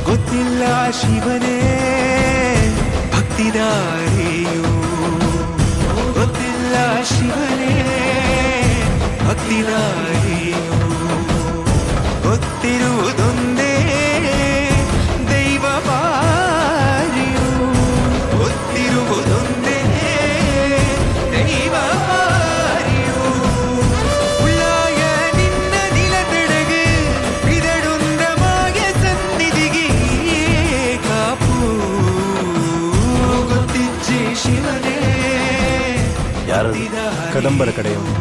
ಗೊತ್ತಿಲ್ಲ ಶಿವನೇ ಭಕ್ತಿದಾರಿಯು, ಗೊತ್ತಿಲ್ಲ ಶಿವನೇ ಭಕ್ತಿದಾರಿಯು, ಗೊತ್ತಿರುವುದೊಂದೇ ದೈವ ಬಾರಿಯು, ಗೊತ್ತಿರುವುದೊಂದೇ ದೈವ ಬಾರಿಯು. ಉಳ್ಳಾಯ ನಿನ್ನ ನಿಲದೆಡೆಗೆ ಇದಡೊಂದಮಾಗೆ ಸನ್ನಿಧಿಗೆ ಕಾಪು ಗೊತ್ತಿಜ್ಜೆ ಶಿವನೇ. ಯಾರು ಕದಂಬರ ಕಡೆಯವರು?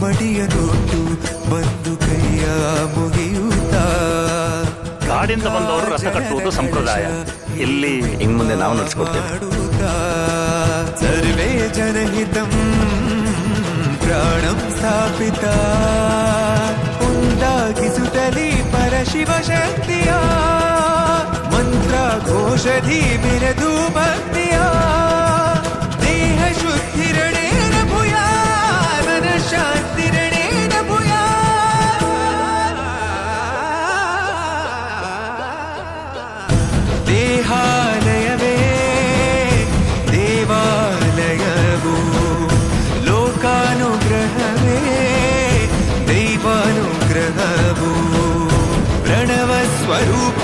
ಮಡಿಯನೊಟ್ಟು ಬಂದು ಕೈಯ ಮುಗಿಯುತ್ತಾ ಕಾಡಿಂದ ಬಂದವರು ರಥ ಕಟ್ಟುವುದು ಸಂಪ್ರದಾಯ. ಇಲ್ಲಿ ಇನ್ನು ಮುಂದೆ ನಾವು ನಡೆಸ್ಕೊಡ್ತೇವೆ. ಸರ್ವೇ ಜನಹಿತಂ ಪ್ರಾಣಂ ಸ್ಥಾಪಿತ ಉಂದಾಗಿಸುತ್ತಲೇ ಪರಶಿವ ಶಕ್ತಿಯ ಮಂತ್ರ ಘೋಷಧಿ ಮೆರೆದು ಭಕ್ತಿಯ ದೇಹ ಶುದ್ಧಿರಣೇನ ಭೂಯ ಮನ ಶಾಂತಿರಣೇನ ಭೂಯ. ದೇಹಾಲಯವೇ ದೇವಾಲಯವು, ಲೋಕಾನುಗ್ರಹವೇ ದೈವಾನುಗ್ರಹವು, ಪ್ರಣವ ಸ್ವರೂಪ